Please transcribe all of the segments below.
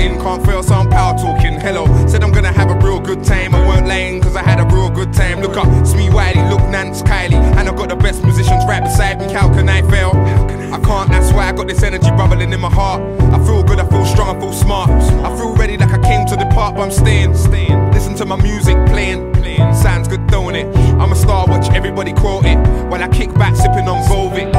walking, can't feel some power talking. Hello, said I'm gonna have a real good time. I weren't lying cause I had a real good time. Look up, it's me Wiley, look Nance, Kylie, and I got the best musicians right beside me. How can I fail? I can't, that's why I got this energy bubbling in my heart. I feel good, I feel strong, I feel smart. I feel ready like I came to depart, but I'm staying. Listen to my music playing. Sounds good, don't it? I'm a star, watch everybody quote it while I kick back sipping on Volvic.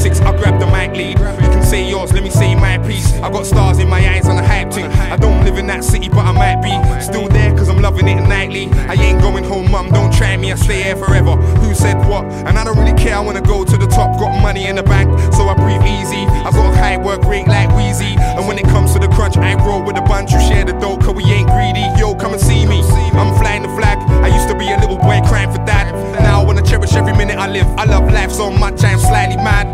I grab the mic lead. You can say yours, let me say my piece. I got stars in my eyes on a hype thing. I don't live in that city, but I might be still there cause I'm loving it nightly. I ain't going home, mum, don't try me, I stay here forever. Who said what? And I don't really care, I wanna go to the top. Got money in the bank, so I breathe easy. I got a high work rate like Wheezy. And when it comes to the crunch, I roll with a bunch who share the dough, cause we ain't greedy. Yo, come and see me, I'm flying the flag. I used to be a little boy crying for dad. Now I wanna cherish every minute I live. I love life so much, I'm slightly mad.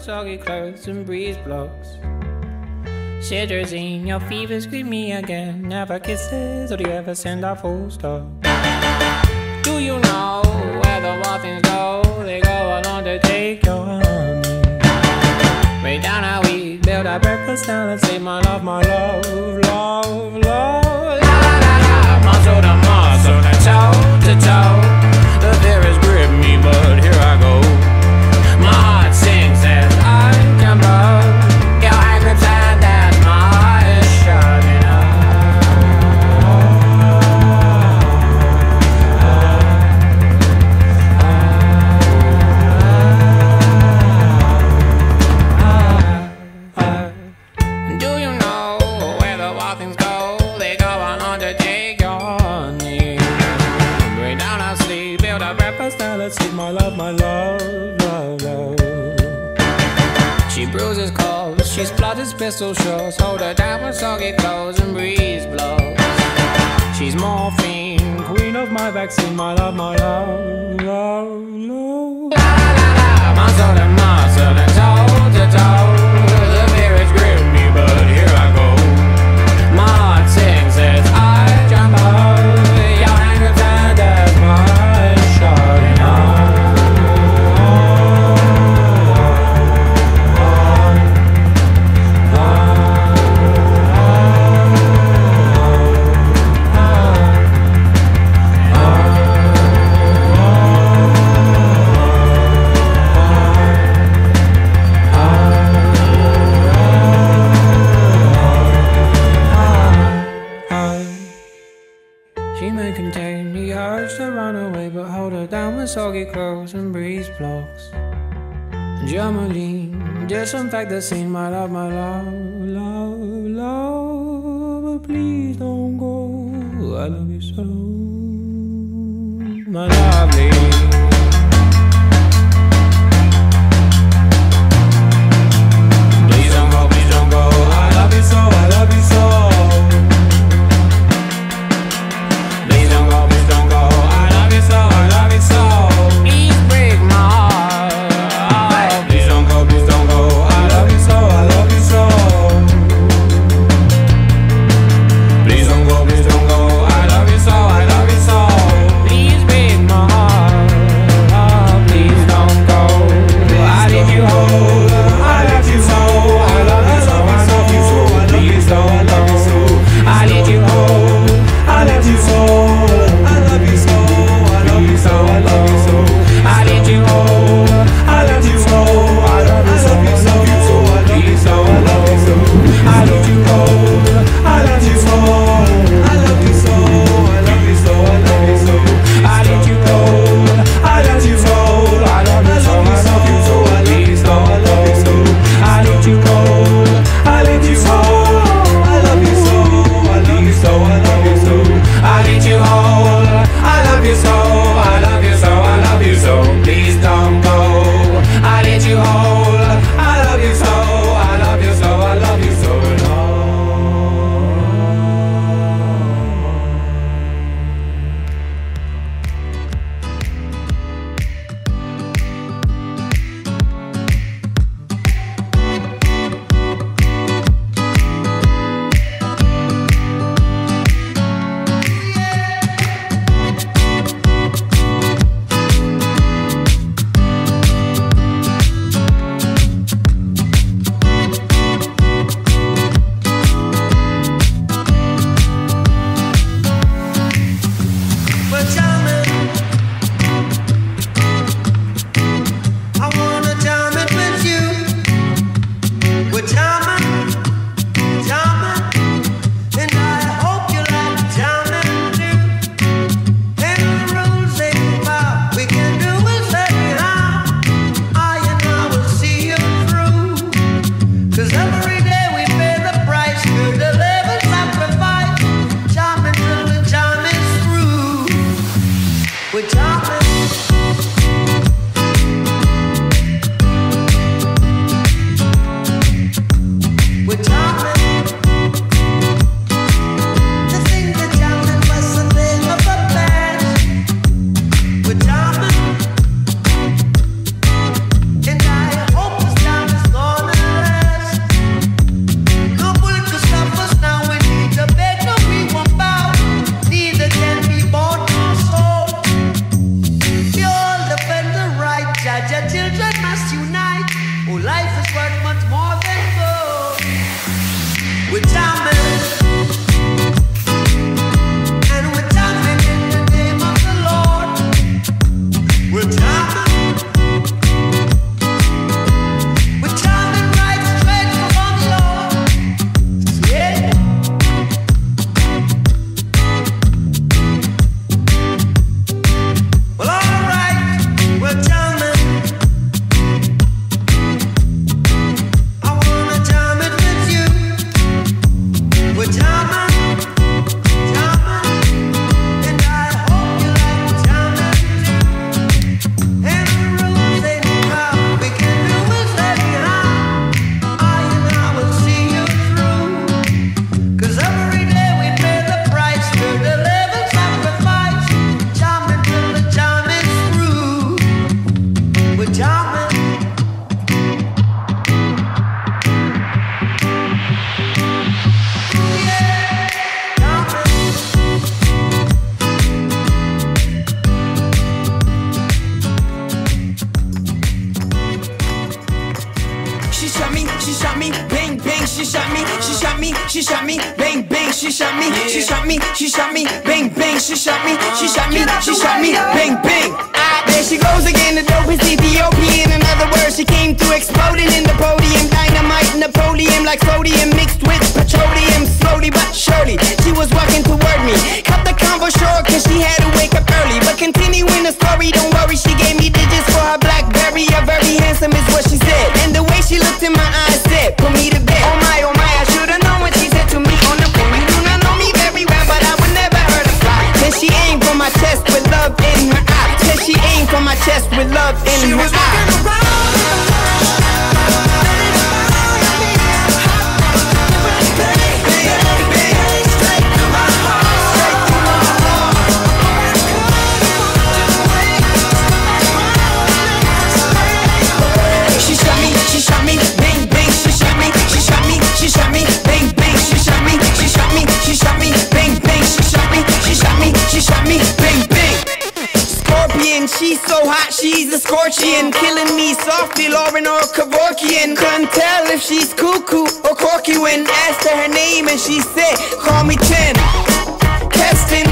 Soggy clothes and breeze blocks. Shivers in your fever, scream me again. Never kisses, or do you ever send a full stop? Do you know where the wild things go? They go along to take your honey. Way down how we build our breakfast down and say my love, love, love. La la la la, muscle to muscle, and toe to toe. The fear has gripped me, but here I go. My heart sings as I jump up. Your hand grips and as my eyes shutting up. Do you know where the wild things go? They go on to take your honey. Bring down our sleep, build a breakfast, now let's eat my love, love, love. She bruises calls, she splutters pistol shots. Hold her down with soggy clothes and breeze blows. She's morphine, queen of my vaccine, my love, love, love. La la la, muscle to muscle and toe to toe. The fear has gripped me, but here I go. My heart sings as I jump up. Your hand grips and as my eyes shutting up. Soggy clothes and breeze blocks. Germaline, disinfect the scene, my love, love, love. But please don't go, I love you so, my lovely. Please don't go, I love you so, I love you so. Please don't go, I love you so, I love you so. Please break my heart. Please don't go, I love you so, I love you so. she shot me, bang bang, she shot me, she shot me, she shot me, bang bang, she shot me, she shot me, she shot me, bang bang. There she goes again, the dope is Ethiopian. In other words, she came through exploding in the podium. Dynamite, Napoleon, like sodium mixed with petroleum. Slowly but surely, she was walking toward me. Cut the convo short, cause she had to wake up early. But continuing the story, don't worry, she gave me digits for her BlackBerry. A very handsome is what she said. And the way she looked in my eyes said, put me to bed. Oh my, I should've known what she said to me on the phone. You do not know me very well, but I would never hurt a fly. Then she aimed for my chest with love in her eye. Then she aimed for my chest with love in her eye. She's so hot, she's a scorpion, killing me softly, Lauren or Kevorkian. Couldn't tell if she's cuckoo or corky when asked her name and she said, call me 10. Testing,